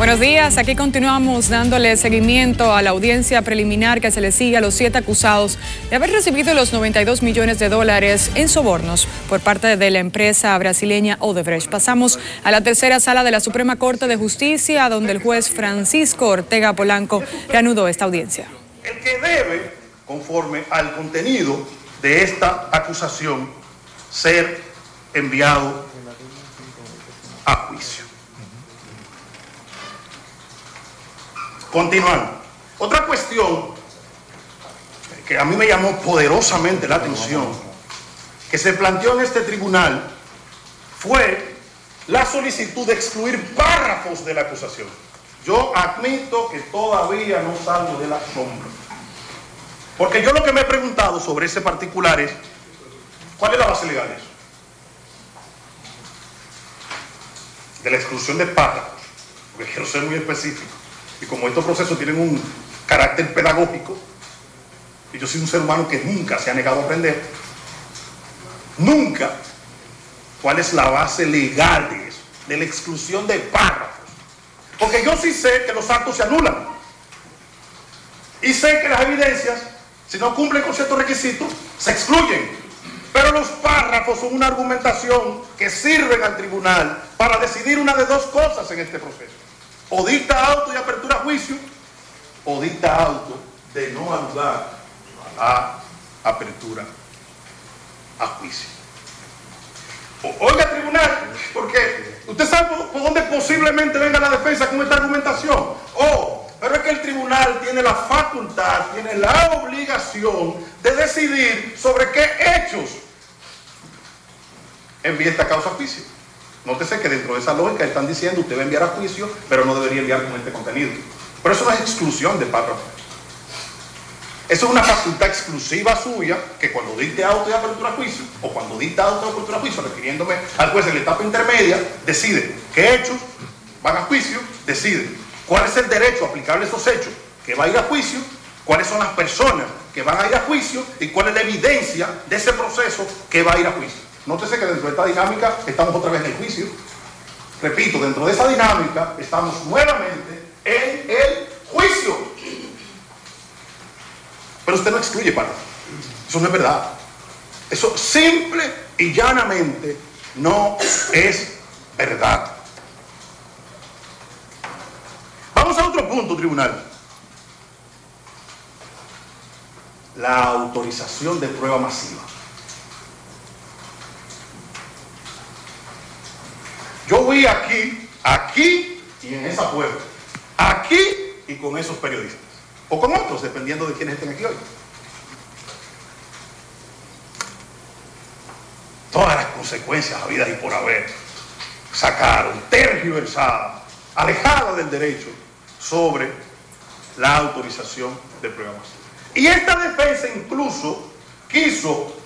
Buenos días, aquí continuamos dándole seguimiento a la audiencia preliminar que se le sigue a los 7 acusados de haber recibido los 92 millones de dólares en sobornos por parte de la empresa brasileña Odebrecht. Pasamos a la tercera sala de la Suprema Corte de Justicia, donde el juez Francisco Ortega Polanco reanudó esta audiencia. El que debe, conforme al contenido de esta acusación, ser enviado a juicio. Continuando. Otra cuestión que a mí me llamó poderosamente la atención, que se planteó en este tribunal, fue la solicitud de excluir párrafos de la acusación. Yo admito que todavía no salgo del asombro, porque yo lo que me he preguntado sobre ese particular es, ¿cuál es la base legal de eso? De la exclusión de párrafos, porque quiero ser muy específico. Y como estos procesos tienen un carácter pedagógico, y yo soy un ser humano que nunca se ha negado a aprender, nunca, ¿cuál es la base legal de eso? De la exclusión de párrafos. Porque yo sí sé que los actos se anulan. Y sé que las evidencias, si no cumplen con ciertos requisitos, se excluyen. Pero los párrafos son una argumentación que sirven al tribunal para decidir una de dos cosas en este proceso. O dicta auto de apertura a juicio, o dicta auto de no alugar a apertura a juicio. Oiga, tribunal, porque usted sabe por dónde posiblemente venga la defensa con esta argumentación. Pero es que el tribunal tiene la facultad, tiene la obligación de decidir sobre qué hechos envía esta causa a juicio. Nótese que dentro de esa lógica están diciendo usted va a enviar a juicio, pero no debería enviar con este contenido. Pero eso no es exclusión de párrafo. Eso es una facultad exclusiva suya, que cuando dicte auto de apertura a juicio, o cuando dicta auto de apertura a juicio, refiriéndome al juez en la etapa intermedia, decide qué hechos van a juicio, decide cuál es el derecho aplicable a esos hechos que va a ir a juicio, cuáles son las personas que van a ir a juicio y cuál es la evidencia de ese proceso que va a ir a juicio. Nótese que dentro de esta dinámica estamos otra vez en el juicio. Repito, dentro de esa dinámica estamos nuevamente en el juicio. Pero usted no excluye párrafos. Eso no es verdad. Eso simple y llanamente no es verdad. Vamos a otro punto, tribunal. La autorización de prueba masiva. Yo vi aquí y en esa puerta, aquí y con esos periodistas, o con otros, dependiendo de quiénes estén aquí hoy. Todas las consecuencias habidas y por haber sacaron, tergiversadas, alejadas del derecho sobre la autorización de prueba masiva. Y esta defensa incluso quiso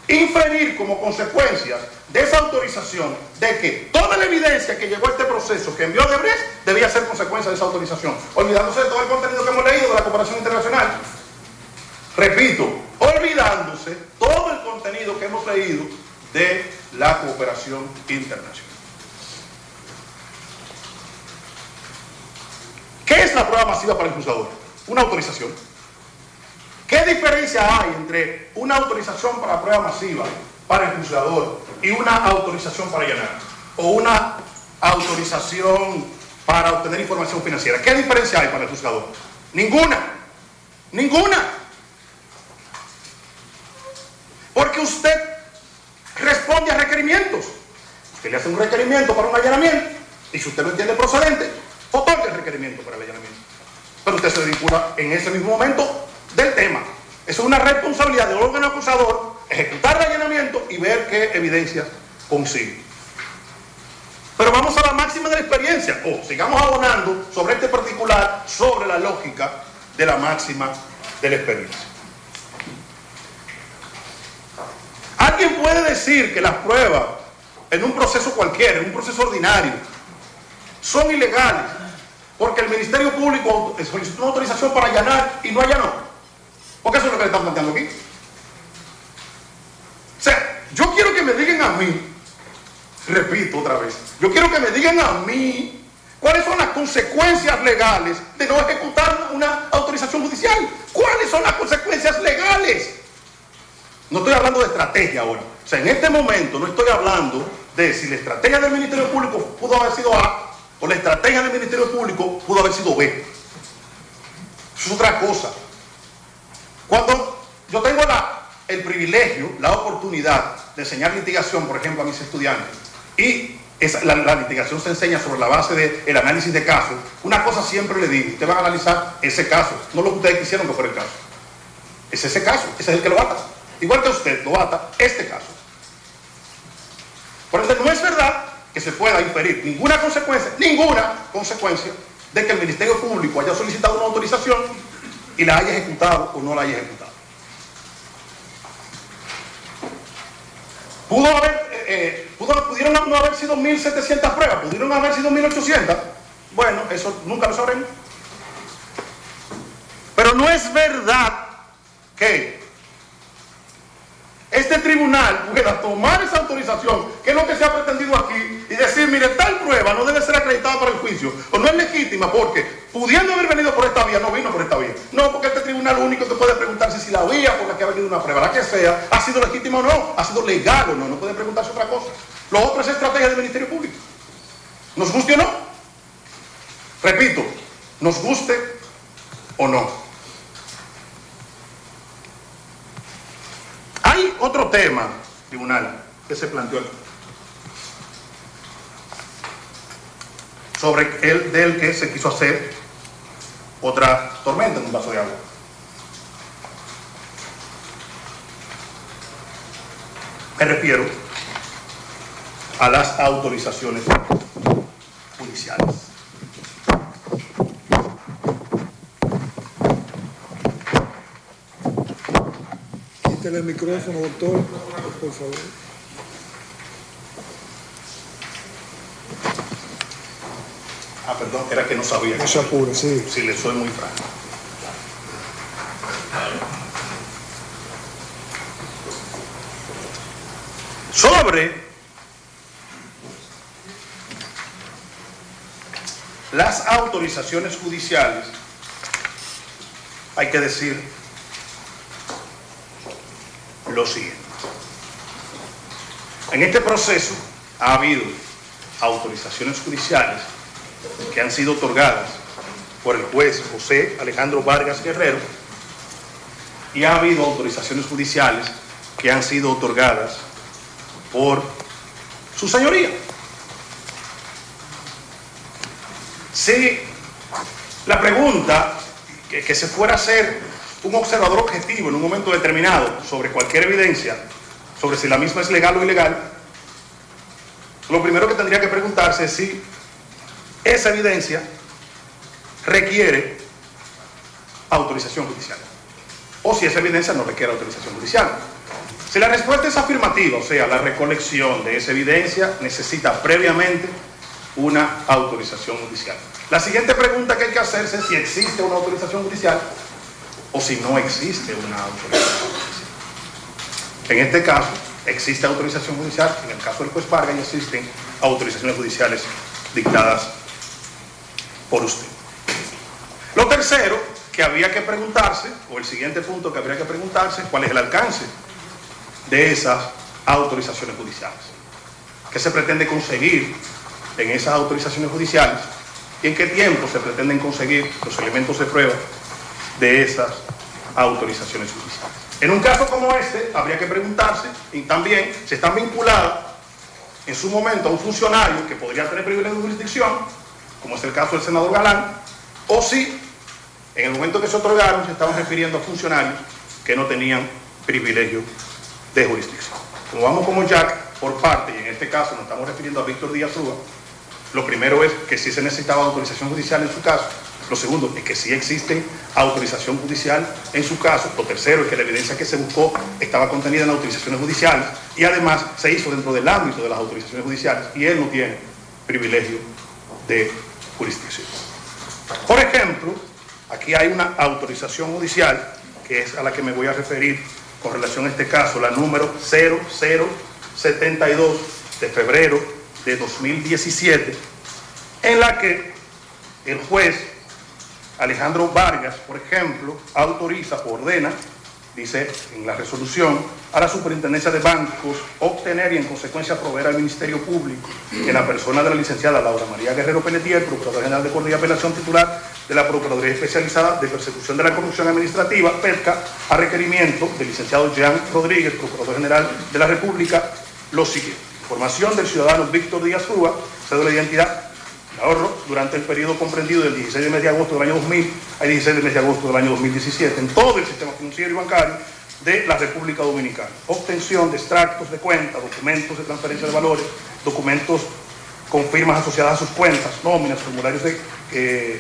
inferir como consecuencia de esa autorización de que toda la evidencia que llegó a este proceso que envió Odebrecht debía ser consecuencia de esa autorización, olvidándose de todo el contenido que hemos leído de la cooperación internacional. Repito, olvidándose todo el contenido que hemos leído de la cooperación internacional. ¿Qué es la prueba masiva para el juzgador? Una autorización. ¿Qué diferencia hay entre una autorización para prueba masiva para el juzgador y una autorización para allanar? O una autorización para obtener información financiera. ¿Qué diferencia hay para el juzgador? Ninguna. Ninguna. Porque usted responde a requerimientos. Usted le hace un requerimiento para un allanamiento y si usted lo entiende procedente, otorga el requerimiento para el allanamiento. Pero usted se vincula en ese mismo momento del tema. Eso es una responsabilidad del órgano acusador, ejecutar el allanamiento y ver qué evidencias consigue. Pero vamos a la máxima de la experiencia, sigamos abonando sobre este particular, sobre la lógica de la máxima de la experiencia. ¿Alguien puede decir que las pruebas en un proceso cualquiera, en un proceso ordinario, son ilegales porque el Ministerio Público solicitó una autorización para allanar y no allanó? Porque eso es lo que le están planteando aquí. O sea, yo quiero que me digan a mí, repito otra vez, yo quiero que me digan a mí ¿Cuáles son las consecuencias legales de no ejecutar una autorización judicial? ¿Cuáles son las consecuencias legales? No estoy hablando de estrategia ahora. O sea, en este momento no estoy hablando de si la estrategia del Ministerio Público pudo haber sido A o la estrategia del Ministerio Público pudo haber sido B. Eso es otra cosa. Cuando yo tengo el privilegio, la oportunidad de enseñar litigación, por ejemplo, a mis estudiantes, y la litigación se enseña sobre la base del análisis de casos, una cosa siempre le digo: ustedes van a analizar ese caso, no lo que ustedes quisieron que fuera el caso. Es ese caso, ese es el que lo ata. Igual que usted lo ata este caso. Por eso no es verdad que se pueda inferir ninguna consecuencia de que el Ministerio Público haya solicitado una autorización y la haya ejecutado o no la haya ejecutado. Pudieron no haber sido 1.700 pruebas, pudieron haber sido 1.800. Bueno, eso nunca lo sabremos. Pero no es verdad que este tribunal pueda tomar esa autorización, que es lo que se ha pretendido aquí, y decir: mire, tal prueba no debe ser acreditada para el juicio, o no es legítima porque, pudiendo haber venido por esta vía, no vino por esta vía. No, porque este tribunal lo único que puede preguntarse si la vía por la que ha venido una prueba, la que sea, ha sido legítima o no, ha sido legal o no, no puede preguntarse otra cosa. Lo otro es estrategia del Ministerio Público. ¿Nos guste o no? Repito, nos guste o no. Hay otro tema, tribunal, que se planteó aquí, sobre del que se quiso hacer otra tormenta en un vaso de agua. Me refiero a las autorizaciones judiciales. Quítale el micrófono, doctor, por favor. Perdón, era que no sabía. No se apure, sí. Si le soy muy franco. Sobre las autorizaciones judiciales, hay que decir lo siguiente. En este proceso ha habido autorizaciones judiciales que han sido otorgadas por el juez José Alejandro Vargas Guerrero, y ha habido autorizaciones judiciales que han sido otorgadas por su señoría. Si la pregunta que se fuera a hacer un observador objetivo en un momento determinado sobre cualquier evidencia, sobre si la misma es legal o ilegal, lo primero que tendría que preguntarse es si esa evidencia requiere autorización judicial o si esa evidencia no requiere autorización judicial. Si la respuesta es afirmativa, o sea, la recolección de esa evidencia necesita previamente una autorización judicial. La siguiente pregunta que hay que hacerse es si existe una autorización judicial o si no existe una autorización judicial. En este caso, existe autorización judicial. En el caso del juez Vargas ya existen autorizaciones judiciales dictadas por usted. Lo tercero que habría que preguntarse, o el siguiente punto que habría que preguntarse, ¿cuál es el alcance de esas autorizaciones judiciales? ¿Qué se pretende conseguir en esas autorizaciones judiciales? ¿Y en qué tiempo se pretenden conseguir los elementos de prueba de esas autorizaciones judiciales? En un caso como este, habría que preguntarse, y también si están vinculadas en su momento a un funcionario que podría tener privilegio de jurisdicción, como es el caso del senador Galán, o si en el momento que se otorgaron se estaban refiriendo a funcionarios que no tenían privilegio de jurisdicción. Como vamos como Jack por parte, y en este caso nos estamos refiriendo a Víctor Díaz Rúa, lo primero es que sí se necesitaba autorización judicial en su caso. Lo segundo es que sí existe autorización judicial en su caso. Lo tercero es que la evidencia que se buscó estaba contenida en las autorizaciones judiciales y además se hizo dentro del ámbito de las autorizaciones judiciales y él no tiene privilegio de jurisdicción. Por ejemplo, aquí hay una autorización judicial que es a la que me voy a referir con relación a este caso, la número 0072 de febrero de 2017, en la que el juez Alejandro Vargas, por ejemplo, autoriza o ordena, dice en la resolución, a la Superintendencia de Bancos obtener y en consecuencia proveer al Ministerio Público, en la persona de la licenciada Laura María Guerrero Pelletier, Procuradora General de Corte y Apelación titular de la Procuraduría Especializada de Persecución de la Corrupción Administrativa, PEPCA, a requerimiento del licenciado Jean Rodríguez, Procurador General de la República, lo siguiente: información del ciudadano Víctor Díaz Rúa, cédula de identidad, ahorro durante el periodo comprendido del 16 del mes de agosto del año 2000 al 16 del mes de agosto del año 2017 en todo el sistema financiero y bancario de la República Dominicana. Obtención de extractos de cuentas, documentos de transferencia de valores, documentos con firmas asociadas a sus cuentas, nóminas, formularios que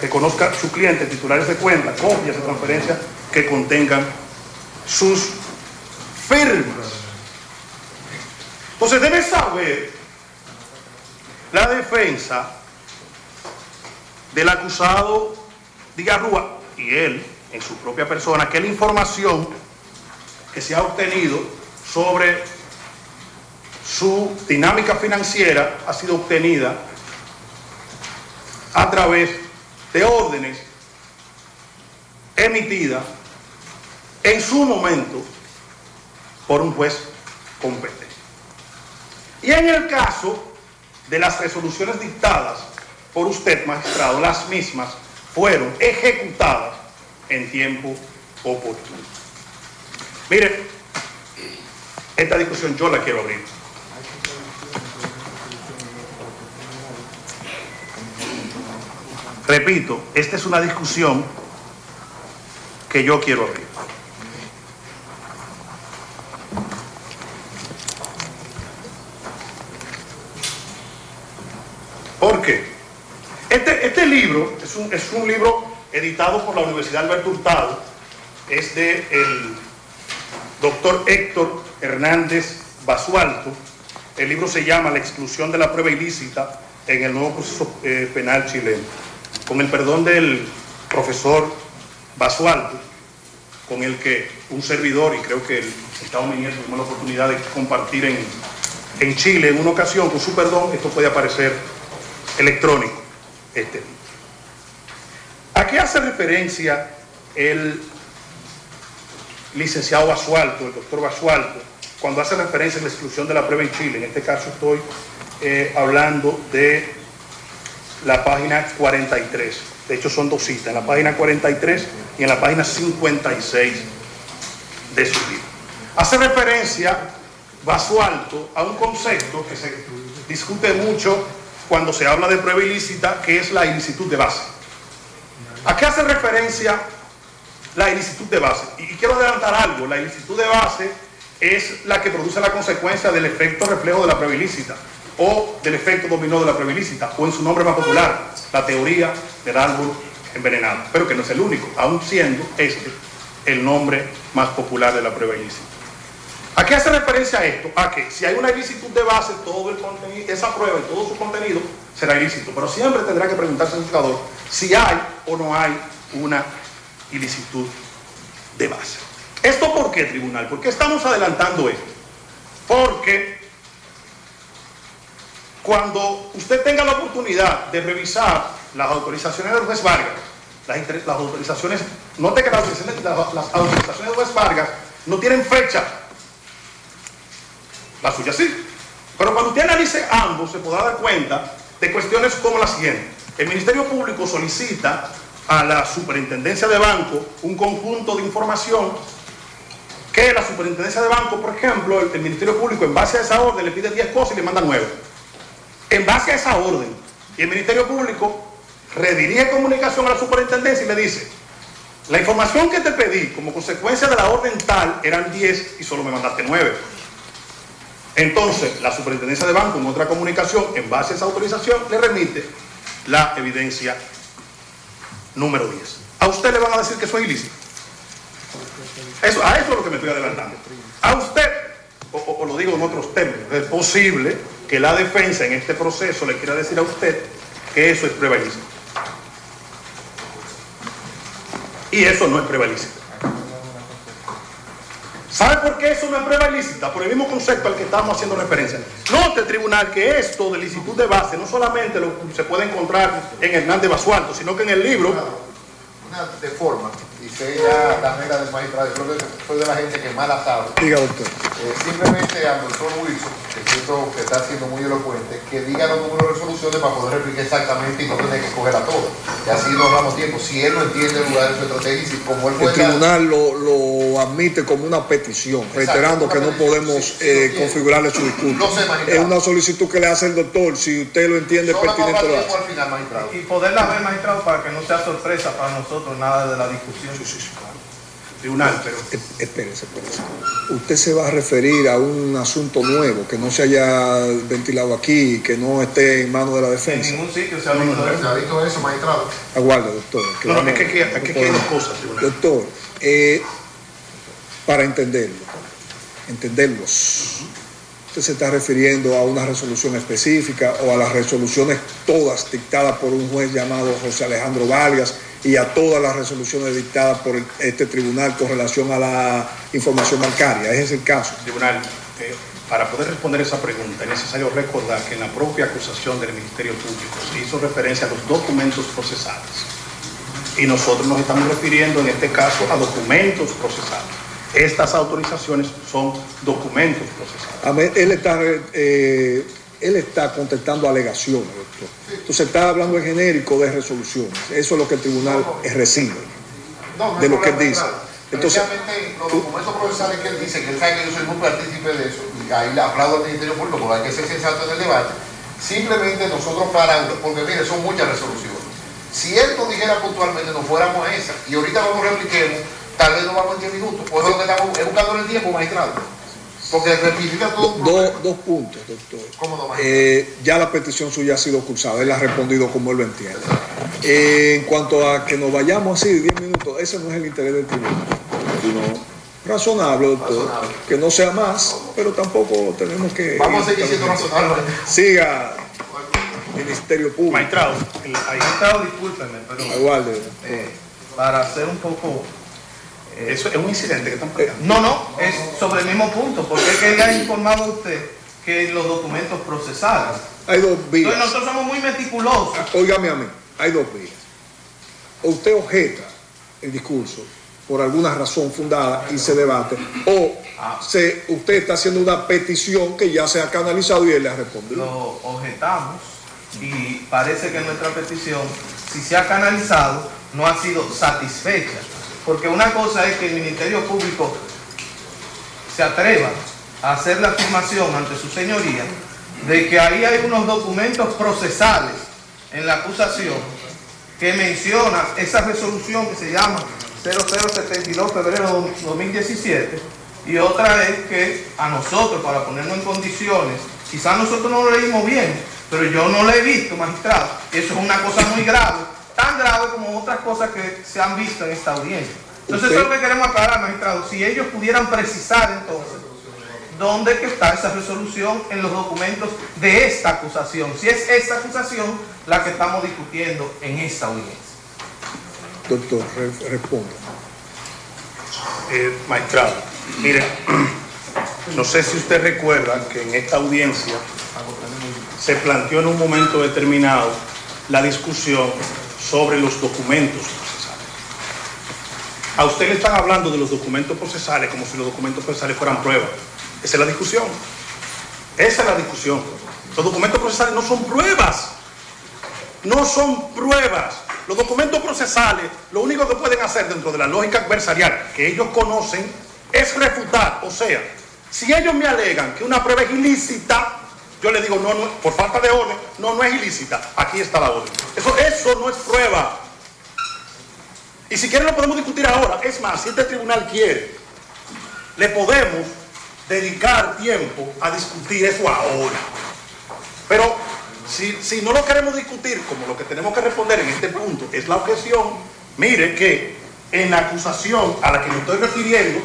conozca su cliente, titulares de cuenta, copias de transferencia que contengan sus firmas. Entonces debe saber la defensa del acusado Díaz Rúa y él en su propia persona que la información que se ha obtenido sobre su dinámica financiera ha sido obtenida a través de órdenes emitidas en su momento por un juez competente. Y en el caso de las resoluciones dictadas por usted, magistrado, las mismas fueron ejecutadas en tiempo oportuno. Mire, esta discusión yo la quiero abrir. Repito, esta es una discusión que yo quiero abrir. ¿Por qué? Este libro es un libro editado por la Universidad Alberto Hurtado, es del doctor Héctor Hernández Basualto. El libro se llama La exclusión de la prueba ilícita en el nuevo proceso penal chileno. Con el perdón del profesor Basualto, con el que un servidor, y creo que el Estado Minier tuvimos la oportunidad de compartir en Chile en una ocasión, con su perdón, esto puede aparecer electrónico. ¿A qué hace referencia el licenciado Basualto, el doctor Basualto, cuando hace referencia a la exclusión de la prueba en Chile? En este caso estoy hablando de la página 43. De hecho son dos citas, en la página 43 y en la página 56 de su libro. Hace referencia Basualto a un concepto que se discute mucho cuando se habla de prueba ilícita, que es la ilicitud de base. ¿A qué hace referencia la ilicitud de base? Y quiero adelantar algo: la ilicitud de base es la que produce la consecuencia del efecto reflejo de la prueba ilícita, o del efecto dominó de la prueba ilícita, o en su nombre más popular, la teoría del árbol envenenado, pero que no es el único, aun siendo este el nombre más popular de la prueba ilícita. ¿A qué hace referencia esto? A que si hay una ilicitud de base, todo el contenido, esa prueba y todo su contenido será ilícito, pero siempre tendrá que preguntarse al juzgador si hay o no hay una ilicitud de base. ¿Esto por qué, tribunal? ¿Por qué estamos adelantando esto? Porque cuando usted tenga la oportunidad de revisar las autorizaciones del juez Vargas, las autorizaciones, note que las autorizaciones del juez Vargas no tienen fecha. La suya sí. Pero cuando usted analice ambos, se podrá dar cuenta de cuestiones como la siguiente. El Ministerio Público solicita a la Superintendencia de Banco un conjunto de información que la Superintendencia de Banco, por ejemplo, el Ministerio Público, en base a esa orden, le pide 10 cosas y le manda 9. En base a esa orden. Y el Ministerio Público redirige comunicación a la Superintendencia y le dice: la información que te pedí como consecuencia de la orden tal eran 10 y solo me mandaste 9. Entonces, la Superintendencia de Banco, en otra comunicación, en base a esa autorización, le remite la evidencia número 10. ¿A usted le van a decir que eso es ilícito? A eso es lo que me estoy adelantando. A usted, o lo digo en otros términos, es posible que la defensa en este proceso le quiera decir a usted que eso es prueba ilícita. Y eso no es prueba ilícita. ¿Sabe por qué eso no es prueba ilícita? Por el mismo concepto al que estamos haciendo referencia. Note, tribunal, que esto del instituto de base no solamente se puede encontrar en Hernández Basualto, sino que en el libro... Una de forma, y sé ya la regla del magistrado, creo que soy de la gente que más la sabe. Diga, doctor. Simplemente al doctor Wilson, que siento que está siendo muy elocuente, que diga los números de resoluciones para poder explicar exactamente y no tener que coger a todos. Y así nos damos tiempo. Si él no entiende el lugar de su estrategia, y si como él puede... El tribunal lo admite como una petición, reiterando que no podemos configurarle su discurso. No sé, magistrado. Es una solicitud que le hace el doctor, si usted lo entiende pertinente lo hace. Al final, magistrado. Y poderla ver, magistrado, para que no sea sorpresa para nosotros nada de la discusión. Sí, claro. Tribunal, pero... Espérese. Usted se va a referir a un asunto nuevo que no se haya ventilado aquí, que no esté en manos de la defensa. En ningún sitio se ha visto eso. ¿Se ha visto eso, magistrado? Aguarde, doctor. No, es que aquí hay dos cosas, tribunal. Doctor, para entenderlos, ¿usted se está refiriendo a una resolución específica o a las resoluciones todas dictadas por un juez llamado José Alejandro Vargas y a todas las resoluciones dictadas por este tribunal con relación a la información bancaria? ¿Ese es el caso? Tribunal, para poder responder esa pregunta es necesario recordar que en la propia acusación del Ministerio Público se hizo referencia a los documentos procesales y nosotros nos estamos refiriendo en este caso a documentos procesales. Estas autorizaciones son documentos procesales. Él está contestando alegaciones, doctor. Entonces está hablando en genérico de resoluciones. Eso es lo que el tribunal recibe, de lo que él dice. Entonces, los documentos procesales que él dice, que él sabe que yo soy muy partícipe de eso, y ahí le aplaudo al Ministerio Público, porque hay que ser sensato en el debate. Simplemente nosotros porque mire, son muchas resoluciones. Si él nos dijera puntualmente, nos fuéramos a esa, y ahorita no nos repliquemos, tal vez no vamos en 10 minutos. Por eso que estamos buscando el tiempo, magistrado. Porque replica todo. Dos puntos, doctor. ¿Cómo no, ya la petición suya ha sido cursada, él ha respondido como él lo entiende. En cuanto a que nos vayamos así 10 minutos, ese no es el interés del tribunal, sino razonable, doctor. Razonable. Que no sea más, pero tampoco tenemos que... Vamos a seguir siendo razonable. Siga, Ministerio Público. Magistrado, discúlpeme, pero... Aguarde. Para hacer un poco... Eso es un incidente que están planteando. No, es sobre el mismo punto, porque es que le ha informado a usted que los documentos procesales. Hay dos vías. Entonces nosotros somos muy meticulosos. Óigame a mí, hay dos vías. O usted objeta el discurso por alguna razón fundada y se debate, o usted está haciendo una petición que ya se ha canalizado y él le ha respondido. Lo objetamos y parece que nuestra petición, si se ha canalizado, no ha sido satisfecha. Porque una cosa es que el Ministerio Público se atreva a hacer la afirmación ante su señoría de que ahí hay unos documentos procesales en la acusación que menciona esa resolución que se llama 0072 febrero 2017, y otra es que a nosotros, para ponernos en condiciones, quizás nosotros no lo leímos bien, pero yo no lo he visto, magistrado. Eso es una cosa muy grave, tan grave como otras cosas que se han visto en esta audiencia. Entonces eso es lo que queremos aclarar, magistrado. Si ellos pudieran precisar entonces dónde que está esa resolución en los documentos de esta acusación, si es esta acusación la que estamos discutiendo en esta audiencia. Doctor, responda. Magistrado, mire, no sé si usted recuerda que en esta audiencia se planteó en un momento determinado la discusión sobre los documentos procesales. A usted le están hablando de los documentos procesales como si los documentos procesales fueran pruebas. Esa es la discusión. Esa es la discusión. Los documentos procesales no son pruebas. No son pruebas. Los documentos procesales, lo único que pueden hacer dentro de la lógica adversarial que ellos conocen es refutar. O sea, si ellos me alegan que una prueba es ilícita, yo le digo, no, por falta de orden, no es ilícita. Aquí está la orden. Eso no es prueba. Y si quieren lo podemos discutir ahora. Es más, si este tribunal quiere, le podemos dedicar tiempo a discutir eso ahora. Pero si no lo queremos discutir, como lo que tenemos que responder en este punto es la objeción, mire que en la acusación a la que me estoy refiriendo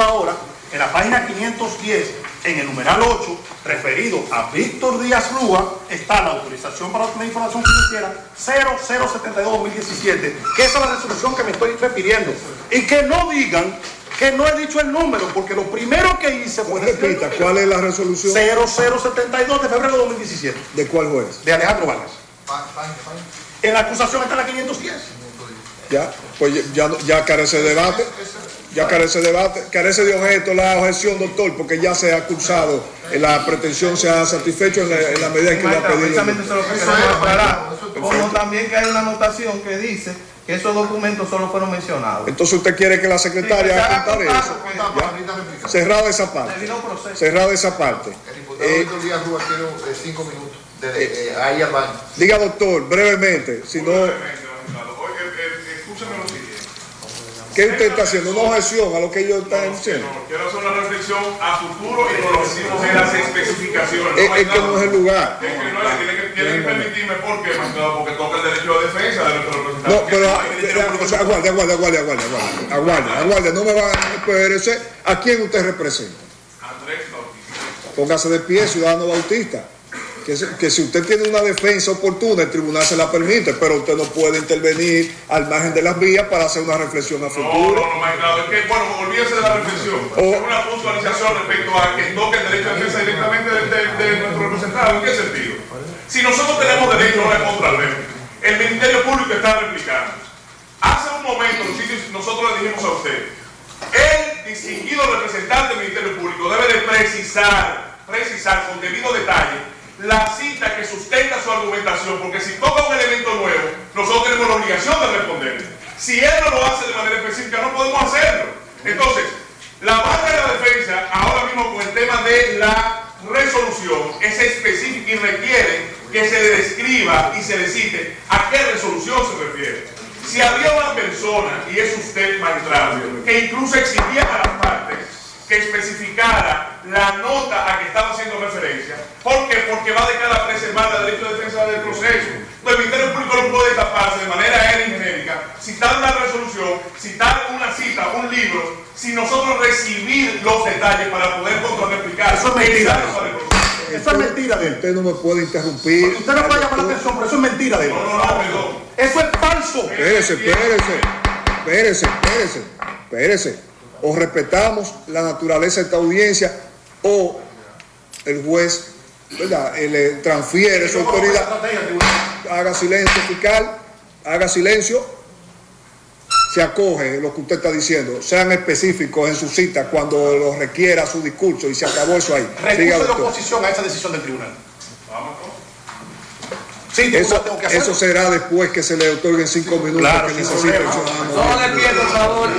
ahora, en la página 510, en el numeral 8, referido a Víctor Díaz Rúa, está la autorización para obtener información financiera 0072-2017, que esa es la resolución que me estoy refiriendo. Y que no digan Que no he dicho el número, porque lo primero que hice fue... Repita, ¿cuál es la resolución? 0072 de febrero de 2017. ¿De cuál juez? De Alejandro Vargas. En la acusación está la 510. Ya, pues ya carece de debate. Ya carece de debate, carece de objeto la objeción, doctor, porque ya se ha cursado, la pretensión se ha satisfecho en la medida en que lo ha pedido. Precisamente eso es lo que queremos aclarar. Como también que hay una anotación que dice que esos documentos solo fueron mencionados. Entonces usted quiere que la secretaria apuntare eso. Ya. Cerrado esa parte. Cerrado esa parte. El diputado Víctor Díaz Rúa quiere 5 minutos. Ahí al baño. Diga, doctor, brevemente, si no... Escúchame lo siguiente. ¿Qué usted está haciendo? ¿Una objeción a lo que ellos están diciendo? No, quiero hacer una reflexión a futuro y con lo que hicimos en las especificaciones. Es que no es el lugar. Es que no, tiene que permitirme, ¿por qué? Porque toca el derecho de defensa de nuestro representante. No, pero aguarde, no me van a perder. ¿A quién usted representa? Andrés Bautista. Póngase de pie, ciudadano Bautista. Que si usted tiene una defensa oportuna, el tribunal se la permite, pero usted no puede intervenir al margen de las vías para hacer una reflexión a futuro. No, magistrado, es que, bueno, olvídese de la reflexión. Es una puntualización respecto a que toque el derecho de defensa directamente de nuestro representado. ¿En qué sentido? Si nosotros tenemos derecho a contrarreloj, el Ministerio Público está replicando. Hace un momento nosotros le dijimos a usted, el distinguido representante del Ministerio Público debe de precisar con debido detalle la cita que sustenta su argumentación, porque si toca un elemento nuevo, nosotros tenemos la obligación de responder. Si él no lo hace de manera específica, no podemos hacerlo. Entonces, la banca de la defensa, ahora mismo con el tema de la resolución, es específica y requiere que se le describa y se le cite a qué resolución se refiere. Si había una persona, y es usted, magistrado, que incluso exigía a las partes que especificara la nota a que estaba haciendo referencia. ¿Por qué? Porque va de cara a preservar el derecho de defensa del proceso. El Ministerio Público no puede taparse de manera aérea y genérica, citar una resolución, citar una cita, un libro, sin nosotros recibir los detalles para poder contrarreplicar. Eso es mentira. Eso es mentira de él. Usted no me puede interrumpir. Usted no puede llamar la atención, pero eso es mentira de él. No, perdón. Eso es falso. Espérese. O respetamos la naturaleza de esta audiencia o el juez, ¿verdad?, le transfiere su autoridad. Haga silencio, fiscal, haga silencio. Se acoge lo que usted está diciendo. Sean específicos en su cita cuando lo requiera su discurso y se acabó eso ahí. Recurso de oposición a esa decisión del tribunal. Sí, eso será después que se le otorguen 5 minutos claro, que necesite el ciudadano. No le pierdo, por favor.